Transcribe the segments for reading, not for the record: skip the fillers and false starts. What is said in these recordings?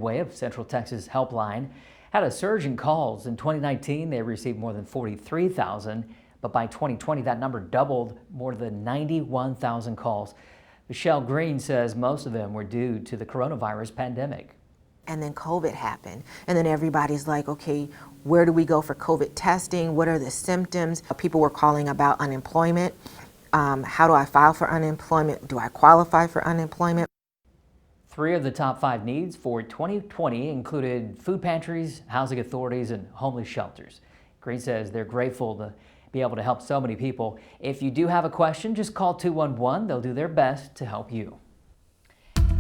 Midway of Central Texas Helpline had a surge in calls. In 2019, they received more than 43,000, but by 2020, that number doubled, more than 91,000 calls. Michelle Green says most of them were due to the coronavirus pandemic. And then COVID happened, and then everybody's like, okay, where do we go for COVID testing? What are the symptoms? People were calling about unemployment. How do I file for unemployment? Do I qualify for unemployment? 3 of the top 5 needs for 2020 included food pantries, housing authorities, and homeless shelters. Green says they're grateful to be able to help so many people. If you do have a question, just call 211. They'll do their best to help you.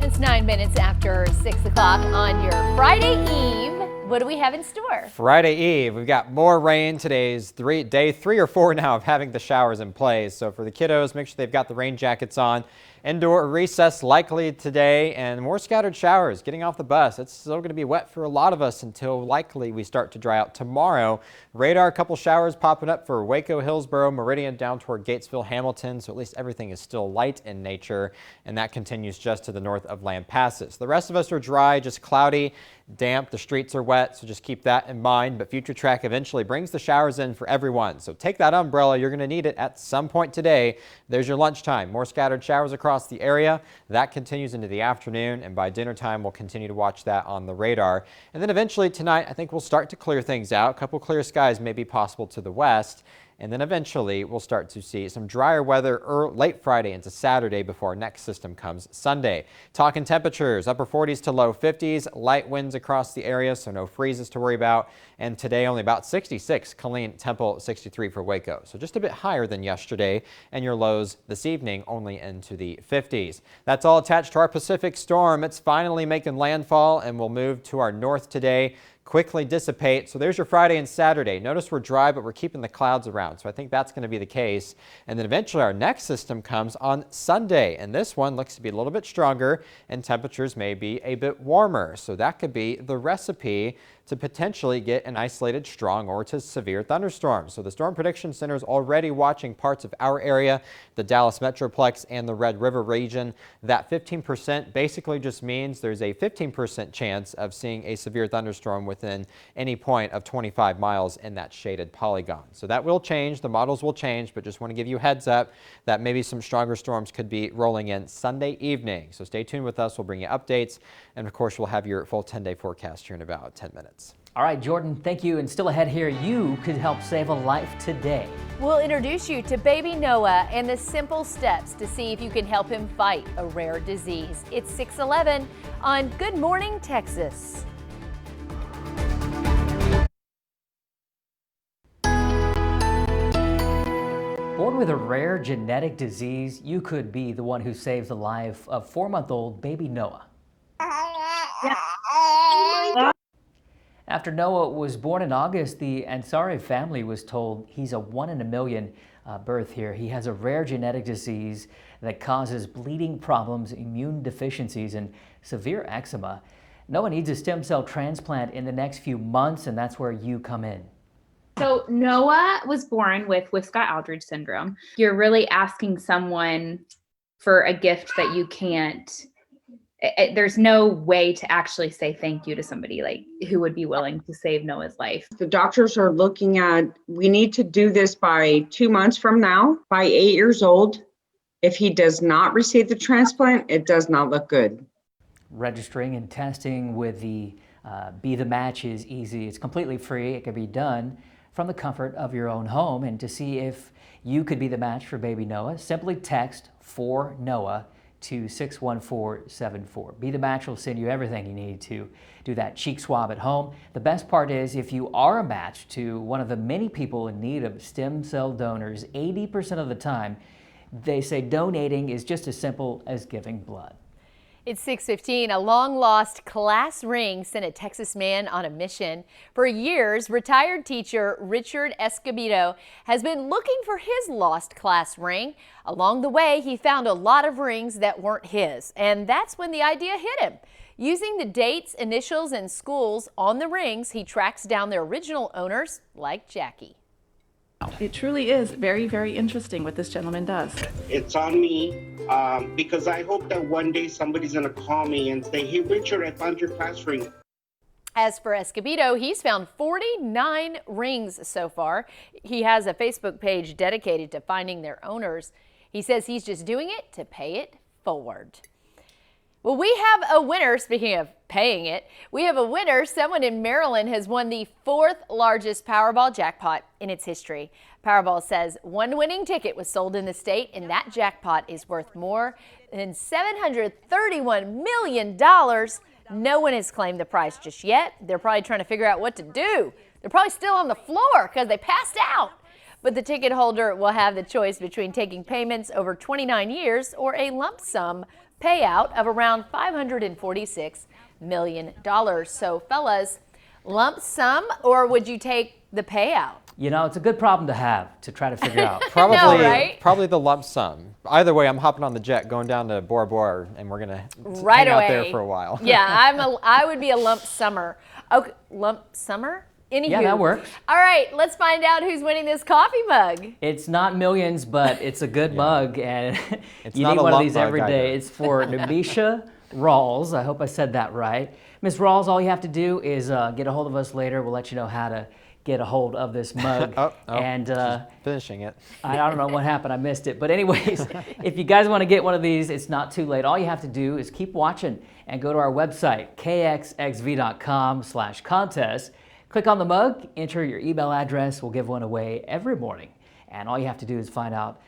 It's 9 minutes after 6 o'clock on your Friday Eve. What do we have in store? Friday Eve, we've got more rain. Today's day 3 or 4 now of having the showers in place. So for the kiddos, make sure they've got the rain jackets on. Indoor recess likely today, and more scattered showers getting off the bus. It's still going to be wet for a lot of us until likely we start to dry out tomorrow. Radar, a couple showers popping up for Waco, Hillsboro, Meridian down toward Gatesville, Hamilton. So at least everything is still light in nature, and that continues just to the north of Lampasas. The rest of us are dry, just cloudy, damp. The streets are wet, so just keep that in mind. But Future Track eventually brings the showers in for everyone. So take that umbrella. You're going to need it at some point today. There's your lunchtime. More scattered showers across the area. That continues into the afternoon, and by dinner time, we'll continue to watch that on the radar. And then eventually tonight, I think we'll start to clear things out. A couple clear skies may be possible to the west. And then eventually we'll start to see some drier weather late Friday into Saturday before our next system comes Sunday. Talking temperatures, upper 40s to low 50s, light winds across the area, so no freezes to worry about. And today only about 66, Killeen, Temple 63 for Waco. So just a bit higher than yesterday, and your lows this evening only into the 50s. That's all attached to our Pacific storm. It's finally making landfall and will move to our north today. Quickly dissipate. So there's your Friday and Saturday. Notice we're dry, but we're keeping the clouds around. So I think that's going to be the case. And then eventually our next system comes on Sunday. And this one looks to be a little bit stronger, and temperatures may be a bit warmer. So that could be the recipe to potentially get an isolated strong or to severe thunderstorm. So the Storm Prediction Center is already watching parts of our area, the Dallas Metroplex and the Red River region. That 15% basically just means there's a 15% chance of seeing a severe thunderstorm within any point of 25 miles in that shaded polygon. So that will change. The models will change, but just want to give you a heads up that maybe some stronger storms could be rolling in Sunday evening. So stay tuned with us. We'll bring you updates. And of course, we'll have your full 10-day forecast here in about 10 minutes. All right, Jordan, thank you. And still ahead here, you could help save a life today. We'll introduce you to baby Noah and the simple steps to see if you can help him fight a rare disease. It's 6:11 on Good Morning Texas. Born with a rare genetic disease, you could be the one who saves the life of 4-month-old baby Noah. After Noah was born in August, the Ansari family was told he's a 1 in a million birth here. He has a rare genetic disease that causes bleeding problems, immune deficiencies, and severe eczema. Noah needs a stem cell transplant in the next few months, and that's where you come in. So Noah was born with Wiskott-Aldrich syndrome. You're really asking someone for a gift that you can't. There's no way to actually say thank you to somebody like who would be willing to save Noah's life. The doctors are looking at, we need to do this by 2 months from now, by 8 years old. If he does not receive the transplant, it does not look good. Registering and testing with the Be The Match is easy. It's completely free. It can be done from the comfort of your own home. And to see if you could be the match for baby Noah, simply text for Noah to 61474. Be The Match will send you everything you need to do that cheek swab at home. The best part is if you are a match to one of the many people in need of stem cell donors, 80% of the time, they say donating is just as simple as giving blood. It's 6:15. A long-lost class ring sent a Texas man on a mission. For years, retired teacher Richard Escobedo has been looking for his lost class ring. Along the way, he found a lot of rings that weren't his, and that's when the idea hit him. Using the dates, initials, and schools on the rings, he tracks down their original owners, like Jackie. It truly is very, very interesting what this gentleman does. It's on me because I hope that one day somebody's going to call me and say, hey, Richard, I found your class ring. As for Escobedo, he's found 49 rings so far. He has a Facebook page dedicated to finding their owners. He says he's just doing it to pay it forward. Well, we have a winner. Speaking of paying it, we have a winner. Someone in Maryland has won the 4th largest Powerball jackpot in its history. Powerball says one winning ticket was sold in the state, and that jackpot is worth more than $731 million. No one has claimed the prize just yet. They're probably trying to figure out what to do. They're probably still on the floor because they passed out. But the ticket holder will have the choice between taking payments over 29 years or a lump sum payout of around $546 million. So, fellas, lump sum, or would you take the payout? You know, it's a good problem to have to try to figure out. Probably, right? probably the lump sum. Either way, I'm hopping on the jet going down to Bora Bora, and we're gonna Right hang away. out there for a while. Yeah, I would be a lump summer. Okay, lump summer? Anywho. Yeah, that works. All right, let's find out who's winning this coffee mug. It's not millions, but it's a good mug, and It's you not need a one of lump these mug every either. day. It's for Nabisha Rawls. I hope I said that right. Ms. Rawls, all you have to do is get a hold of us later. We'll let you know how to get a hold of this mug. And finishing it. I don't know what happened. I missed it. But anyways, if you guys want to get one of these, it's not too late. All you have to do is keep watching and go to our website, kxxv.com/contest. Click on the mug, enter your email address. We'll give one away every morning. And all you have to do is to find out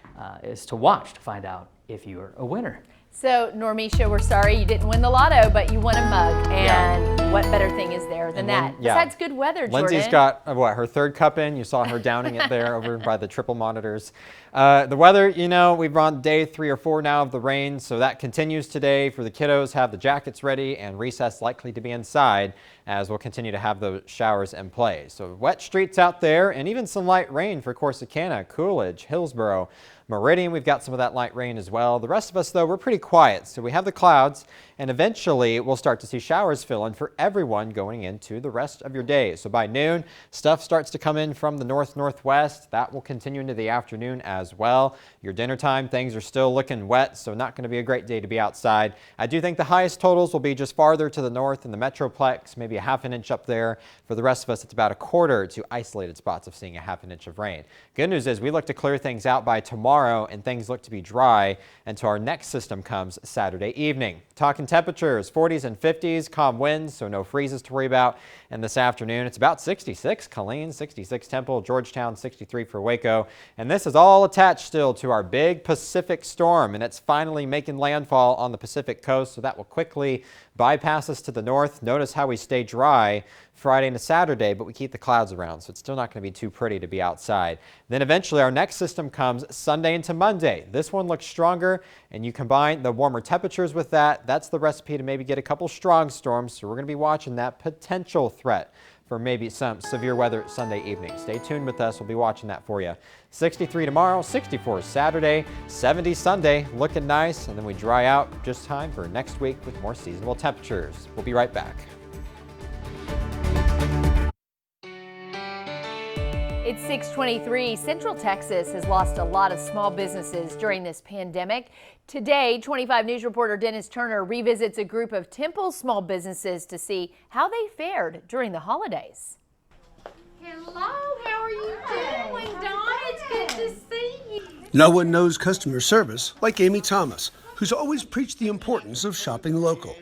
if you're a winner. So, Normisha, we're sorry you didn't win the lotto, but you won a mug. And what better thing is there than that? Besides good weather, Jordan. Lindsay's got, her third cup in. You saw her downing it there over by the triple monitors. The weather, we've on day 3 or 4 now of the rain, so that continues today for the kiddos. Have the jackets ready and recess likely to be inside as we'll continue to have those showers in play. So wet streets out there and even some light rain for Corsicana, Coolidge, Hillsborough, Meridian. We've got some of that light rain as well. The rest of us, though, we're pretty quiet. So we have the clouds, and eventually we'll start to see showers fill in for everyone going into the rest of your day. So by noon, stuff starts to come in from the northwest. That will continue into the afternoon as well. Your dinner time, things are still looking wet, so not going to be a great day to be outside. I do think the highest totals will be just farther to the north in the Metroplex, maybe a half an inch up there. For the rest of us, it's about a quarter to isolated spots of seeing a half an inch of rain. Good news is we look to clear things out by tomorrow, and things look to be dry until our next system comes Saturday evening. Talking temperatures, 40s and 50s, calm winds, so no freezes to worry about. And this afternoon, it's about 66 Killeen, 66 Temple, Georgetown, 63 for Waco. And this is all attached still to our big Pacific storm, and it's finally making landfall on the Pacific coast, so that will quickly bypass us to the north. Notice how we stay dry Friday into Saturday, but we keep the clouds around, so it's still not going to be too pretty to be outside. Then eventually our next system comes Sunday into Monday. This one looks stronger, and you combine the warmer temperatures with that. That's the recipe to maybe get a couple strong storms, so we're going to be watching that potential threat for maybe some severe weather Sunday evening. Stay tuned with us. We'll be watching that for you. 63 tomorrow, 64 Saturday, 70 Sunday, looking nice, and then we dry out just time for next week with more seasonable temperatures. We'll be right back. It's 6:23. Central Texas has lost a lot of small businesses during this pandemic. Today, 25 News reporter Dennis Turner revisits a group of Temple small businesses to see how they fared during the holidays. Hello, how are you doing, Dawn? It's good to see you. No one knows customer service like Amy Thomas, who's always preached the importance of shopping local.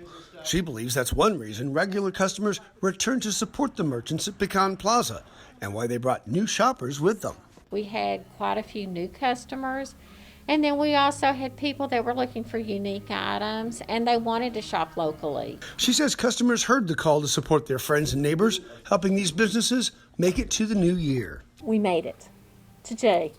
She believes that's one reason regular customers return to support the merchants at Pecan Plaza and why they brought new shoppers with them. We had quite a few new customers, and then we also had people that were looking for unique items and they wanted to shop locally. She says customers heard the call to support their friends and neighbors, helping these businesses make it to the new year. We made it. Today.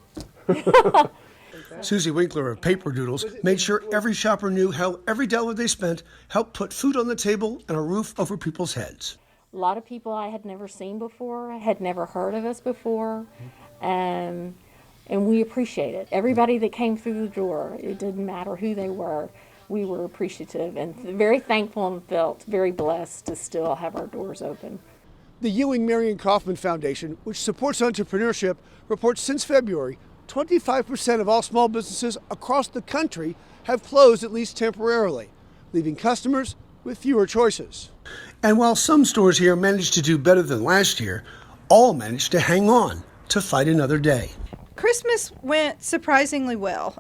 Susie Winkler of Paper Doodles made sure every shopper knew how every dollar they spent helped put food on the table and a roof over people's heads. A lot of people I had never seen before, had never heard of us before, and we appreciate it. Everybody that came through the door, it didn't matter who they were, we were appreciative and very thankful and felt very blessed to still have our doors open. The Ewing Marion Kaufman Foundation, which supports entrepreneurship, reports since February, 25% of all small businesses across the country have closed at least temporarily, leaving customers with fewer choices. And while some stores here managed to do better than last year, all managed to hang on to fight another day. Christmas went surprisingly well.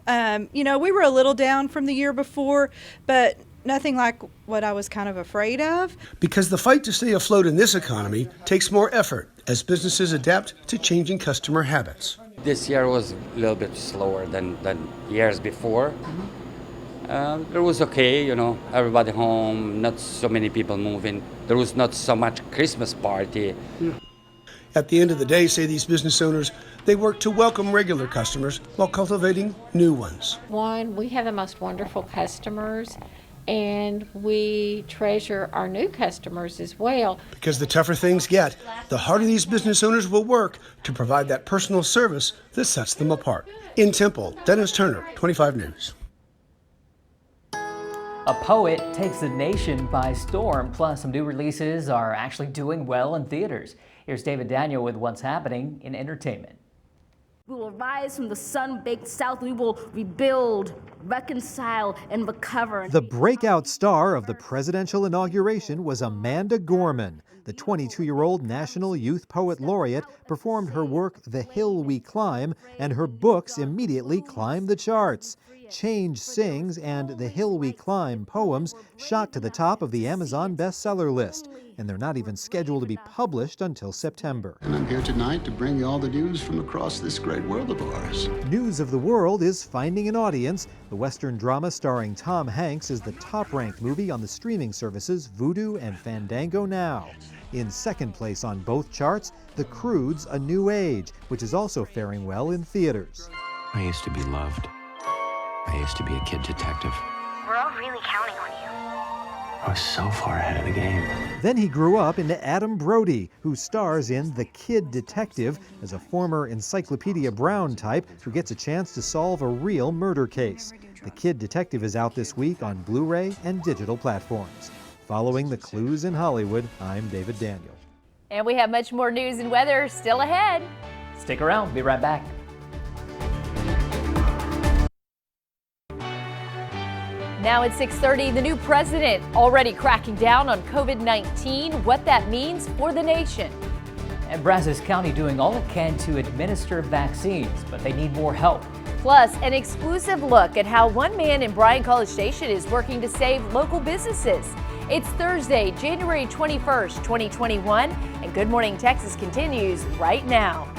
We were a little down from the year before, but nothing like what I was kind of afraid of. Because the fight to stay afloat in this economy takes more effort as businesses adapt to changing customer habits. This year was a little bit slower than years before. It was okay, everybody home, not so many people moving. There was not so much Christmas party. At the end of the day, say these business owners, they work to welcome regular customers while cultivating new ones. One, we have the most wonderful customers, and we treasure our new customers as well. Because the tougher things get, the harder these business owners will work to provide that personal service that sets them apart. In Temple, Dennis Turner, 25 News. A poet takes the nation by storm, plus some new releases are actually doing well in theaters. Here's David Daniel with what's happening in entertainment. We will rise from the sun-baked south. We will rebuild, reconcile, and recover. The breakout star of the presidential inauguration was Amanda Gorman. The 22-year-old National Youth Poet Laureate performed her work, The Hill We Climb, and her books immediately climbed the charts. Change Sings and The Hill We Climb poems shot to the top of the Amazon bestseller list, and they're not even scheduled to be published until September. And I'm here tonight to bring you all the news from across this great world of ours. News of the World is finding an audience. The Western drama starring Tom Hanks is the top-ranked movie on the streaming services Vudu and Fandango now. In second place on both charts, The Croods: A New Age, which is also faring well in theaters. I used to be loved. I used to be a kid detective. We're all really counting on you. I was so far ahead of the game. Then he grew up into Adam Brody, who stars in The Kid Detective as a former Encyclopedia Brown type who gets a chance to solve a real murder case. The Kid Detective is out this week on Blu-ray and digital platforms. Following the clues in Hollywood, I'm David Daniel. And we have much more news and weather still ahead. Stick around, be right back. Now at 6:30, the new president already cracking down on COVID-19, what that means for the nation. And Brazos County doing all it can to administer vaccines, but they need more help. Plus, an exclusive look at how one man in Bryan College Station is working to save local businesses. It's Thursday, January 21st, 2021, and Good Morning Texas continues right now.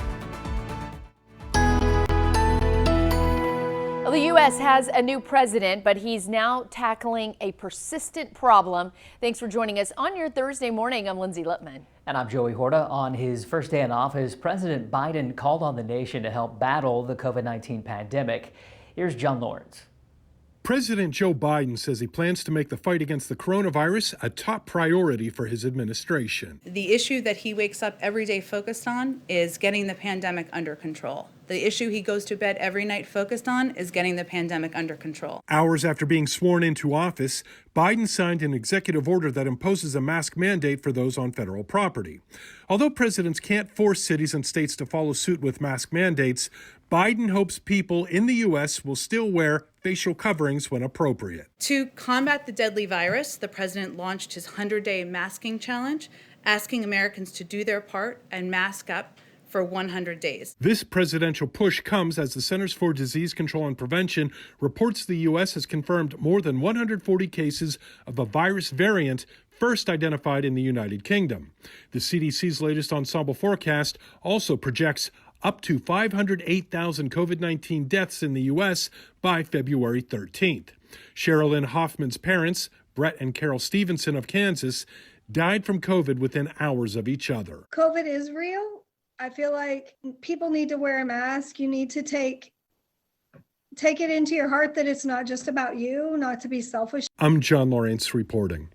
Well, the U.S. has a new president, but he's now tackling a persistent problem. Thanks for joining us on your Thursday morning. I'm Lindsay Lippman. And I'm Joey Horta. On his first day in office, President Biden called on the nation to help battle the COVID-19 pandemic. Here's John Lawrence. President Joe Biden says he plans to make the fight against the coronavirus a top priority for his administration. The issue that he wakes up every day focused on is getting the pandemic under control. The issue he goes to bed every night focused on is getting the pandemic under control. Hours after being sworn into office, Biden signed an executive order that imposes a mask mandate for those on federal property. Although presidents can't force cities and states to follow suit with mask mandates, Biden hopes people in the U.S. will still wear facial coverings when appropriate. To combat the deadly virus, the president launched his 100-day masking challenge, asking Americans to do their part and mask up for 100 days. This presidential push comes as the Centers for Disease Control and Prevention reports the U.S. has confirmed more than 140 cases of a virus variant first identified in the United Kingdom. The CDC's latest ensemble forecast also projects up to 508,000 COVID-19 deaths in the U.S. by February 13th. Sherilyn Hoffman's parents, Brett and Carol Stevenson of Kansas, died from COVID within hours of each other. COVID is real. I feel like people need to wear a mask. You need to take it into your heart that it's not just about you, not to be selfish. I'm John Lawrence reporting.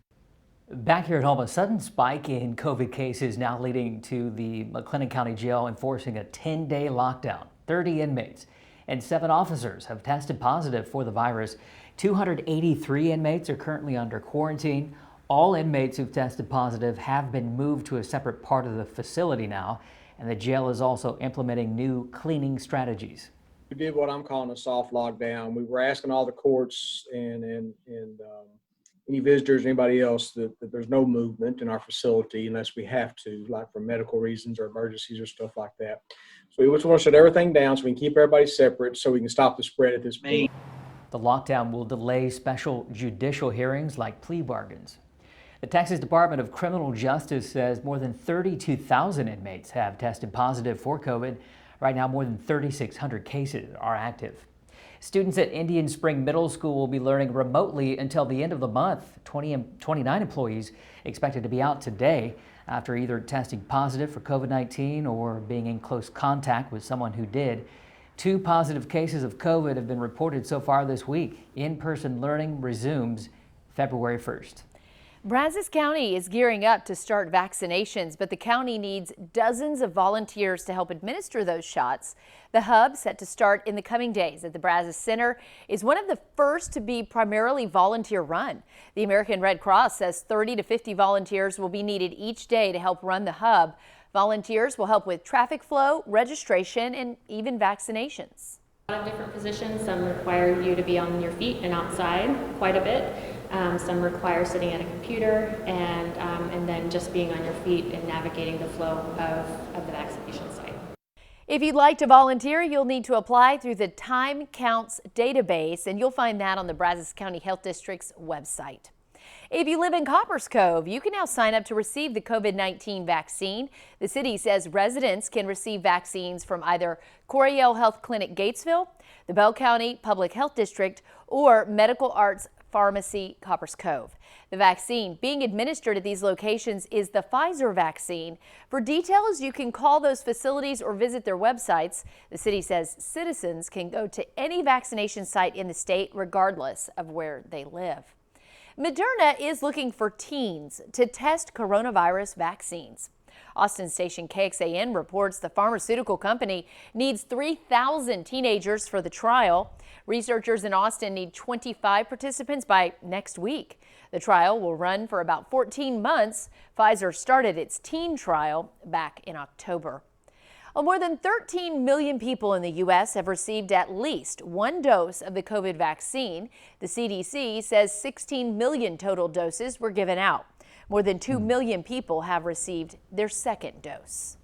Back here at home, a sudden spike in COVID cases now leading to the McLennan County Jail enforcing a 10-day lockdown. 30 inmates and 7 officers have tested positive for the virus. 283 inmates are currently under quarantine. All inmates who've tested positive have been moved to a separate part of the facility now, and the jail is also implementing new cleaning strategies. We did what I'm calling a soft lockdown. We were asking all the courts and any visitors, anybody else, that there's no movement in our facility unless we have to, like for medical reasons or emergencies or stuff like that. So we just want to shut everything down so we can keep everybody separate so we can stop the spread at this point. The lockdown will delay special judicial hearings like plea bargains. The Texas Department of Criminal Justice says more than 32,000 inmates have tested positive for COVID. Right now, more than 3,600 cases are active. Students at Indian Spring Middle School will be learning remotely until the end of the month. 29 employees expected to be out today after either testing positive for COVID-19 or being in close contact with someone who did. 2 positive cases of COVID have been reported so far this week. In-person learning resumes February 1st. Brazos County is gearing up to start vaccinations, but the county needs dozens of volunteers to help administer those shots. The hub, set to start in the coming days at the Brazos Center, is one of the first to be primarily volunteer run. The American Red Cross says 30 to 50 volunteers will be needed each day to help run the hub. Volunteers will help with traffic flow, registration, and even vaccinations. A lot of different positions. Some require you to be on your feet and outside quite a bit. Some require sitting at a computer and then just being on your feet and navigating the flow of the vaccination site. If you'd like to volunteer, you'll need to apply through the Time Counts database, and you'll find that on the Brazos County Health District's website. If you live in Coppers Cove, you can now sign up to receive the COVID-19 vaccine. The city says residents can receive vaccines from either Coryell Health Clinic Gatesville, the Bell County Public Health District, or Medical Arts Pharmacy Coppers Cove. The vaccine being administered at these locations is the Pfizer vaccine. For details, you can call those facilities or visit their websites. The city says citizens can go to any vaccination site in the state regardless of where they live. Moderna is looking for teens to test coronavirus vaccines. Austin station KXAN reports the pharmaceutical company needs 3,000 teenagers for the trial. Researchers in Austin need 25 participants by next week. The trial will run for about 14 months. Pfizer started its teen trial back in October. More than 13 million people in the U.S. have received at least 1 dose of the COVID vaccine. The CDC says 16 million total doses were given out. More than 2 million people have received their second dose.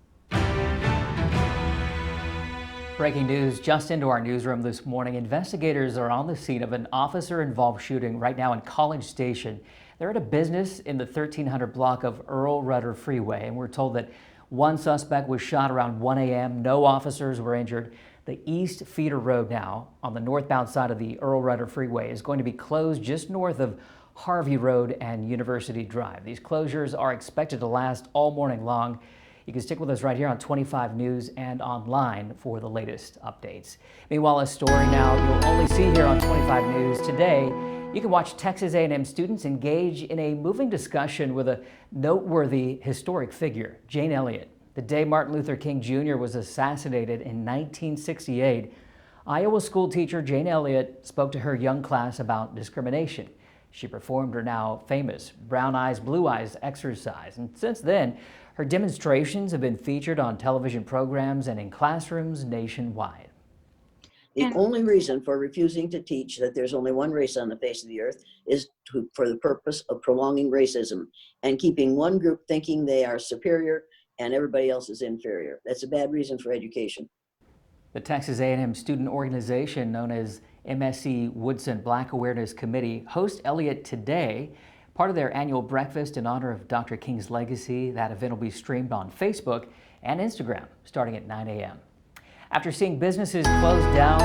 Breaking news just into our newsroom this morning. Investigators are on the scene of an officer-involved shooting right now in College Station. They're at a business in the 1300 block of Earl Rudder Freeway, and we're told that one suspect was shot around 1 a.m. No officers were injured. The East Feeder Road now on the northbound side of the Earl Rudder Freeway is going to be closed just north of Harvey Road and University Drive. These closures are expected to last all morning long. You can stick with us right here on 25 News and online for the latest updates. Meanwhile, a story now you'll only see here on 25 News today. You can watch Texas A&M students engage in a moving discussion with a noteworthy historic figure, Jane Elliott. The day Martin Luther King Jr. was assassinated in 1968, Iowa school teacher Jane Elliott spoke to her young class about discrimination. She performed her now famous Brown Eyes, Blue Eyes exercise, and since then, her demonstrations have been featured on television programs and in classrooms nationwide. The only reason for refusing to teach that there's only one race on the face of the earth is for the purpose of prolonging racism and keeping one group thinking they are superior and everybody else is inferior. That's a bad reason for education. The Texas A&M student organization known as MSC Woodson Black Awareness Committee hosts Elliott today, part of their annual breakfast in honor of Dr. King's legacy. That event will be streamed on Facebook and Instagram starting at 9 a.m. After seeing businesses close down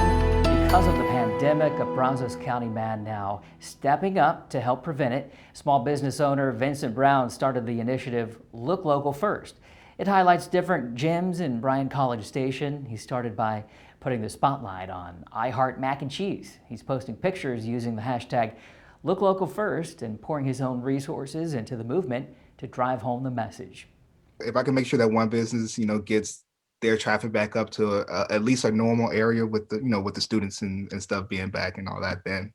because of the pandemic, a Brazos County man now stepping up to help prevent it. Small business owner Vincent Brown started the initiative Look Local First. It highlights different gyms in Bryan College Station. He started by putting the spotlight on I Heart Mac and Cheese. He's posting pictures using the hashtag Look Local First and pouring his own resources into the movement to drive home the message. If I can make sure that one business, gets their traffic back up to at least a normal area with the, with the students and stuff being back and all that, then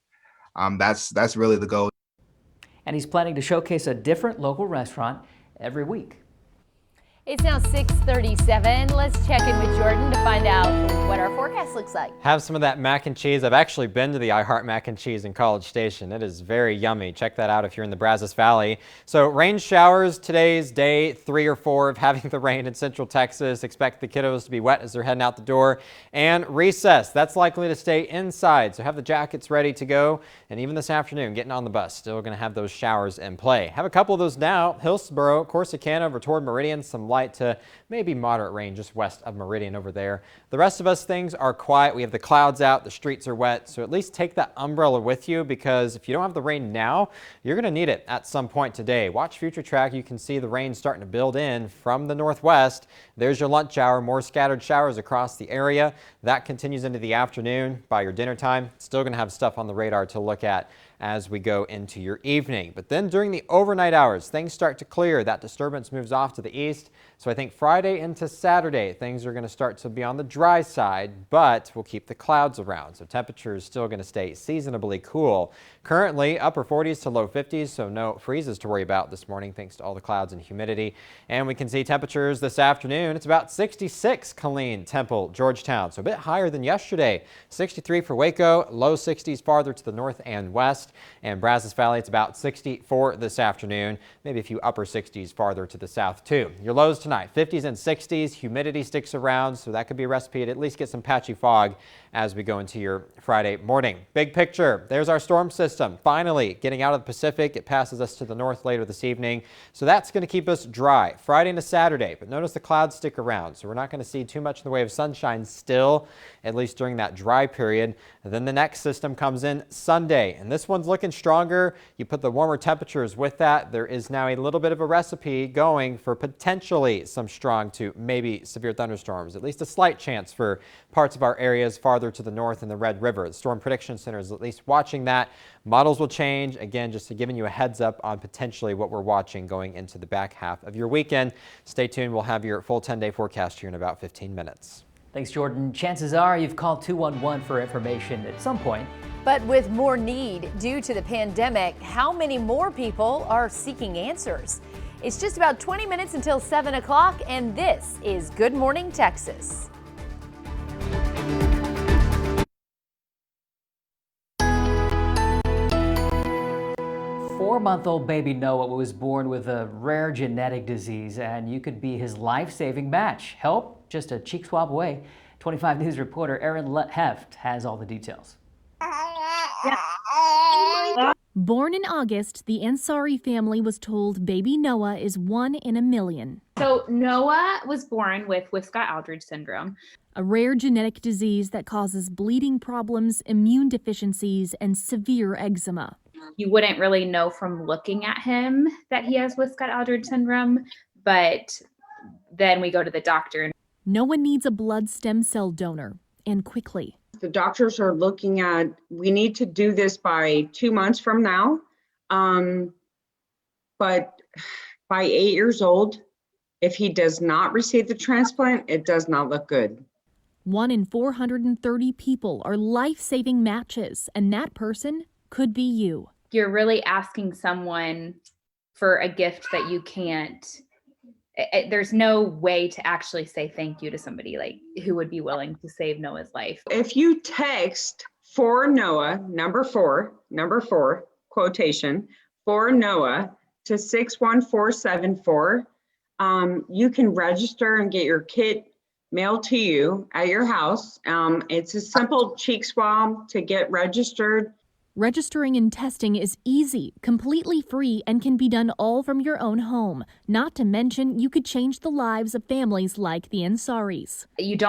that's really the goal. and he's planning to showcase a different local restaurant every week. It's now 6:37. Let's check in with Jordan to find out what our forecast looks like. Have some of that mac and cheese. I've actually been to the I Heart Mac and Cheese in College Station. It is very yummy. Check that out if you're in the Brazos Valley. So rain showers, today's day 3 or 4 of having the rain in Central Texas. Expect the kiddos to be wet as they're heading out the door. And recess, that's likely to stay inside. So have the jackets ready to go. And even this afternoon, getting on the bus, still going to have those showers in play. Have a couple of those now. Hillsboro, Corsicana over toward Meridian, some light to maybe moderate rain just west of Meridian over there. The rest of us, things are quiet. We have the clouds out, the streets are wet, so at least take that umbrella with you, because if you don't have the rain now, you're going to need it at some point today. Watch Future Track. You can see the rain starting to build in from the northwest. There's your lunch hour, more scattered showers across the area. That continues into the afternoon. By your dinner time, still going to have stuff on the radar to look at as we go into your evening. But then during the overnight hours, things start to clear. That disturbance moves off to the east. So I think Friday into Saturday, things are going to start to be on the dry side, but we'll keep the clouds around. So temperatures still going to stay seasonably cool. Currently upper 40s to low 50s, so no freezes to worry about this morning thanks to all the clouds and humidity. And we can see temperatures this afternoon. It's about 66 Killeen, Temple, Georgetown, so a bit higher than yesterday. 63 for Waco, low 60s farther to the north and west. And Brazos Valley, it's about 64 this afternoon, maybe a few upper 60s farther to the south too. Your lows tonight, 50s and 60s. Humidity sticks around, so that could be a recipe to at least get some patchy fog as we go into your Friday morning. Big picture, there's our storm system finally getting out of the Pacific. It passes us to the north later this evening, so that's going to keep us dry Friday into Saturday. But notice the clouds stick around, so we're not going to see too much in the way of sunshine still, at least during that dry period. And then the next system comes in Sunday, and this one's looking stronger. You put the warmer temperatures with that. There is now a little bit of a recipe going for potentially some strong to maybe severe thunderstorms, at least a slight chance for parts of our areas farther to the north in the Red River. The Storm Prediction Center is at least watching that. Models will change, again, just to giving you a heads up on potentially what we're watching going into the back half of your weekend. Stay tuned. We'll have your full 10-day forecast here in about 15 minutes. Thanks, Jordan. Chances are you've called 211 for information at some point. But with more need due to the pandemic, how many more people are seeking answers? It's just about 20 minutes until 7 o'clock, and this is Good Morning Texas. Four-month-old baby Noah was born with a rare genetic disease, and you could be his life-saving match. Help just a cheek swab away. 25 News reporter Erin Heft has all the details. Born in August, the Ansari family was told baby Noah is 1 in a million. So Noah was born with Wiskott-Aldrich syndrome, a rare genetic disease that causes bleeding problems, immune deficiencies, and severe eczema. You wouldn't really know from looking at him that he has Wiskott-Aldrich syndrome, but then we go to the doctor. Noah needs a blood stem cell donor, and quickly. The doctors are looking at, we need to do this by 2 months from now. But by 8 years old, if he does not receive the transplant, it does not look good. 1 in 430 people are life-saving matches, and that person could be you. You're really asking someone for a gift that you can't. There's no way to actually say thank you to somebody like who would be willing to save Noah's life. If you text for Noah, number four, quotation, for Noah to 61474, you can register and get your kit mailed to you at your house. It's a simple cheek swab to get registered. Registering and testing is easy, completely free, and can be done all from your own home. Not to mention, you could change the lives of families like the Ansaris. You don't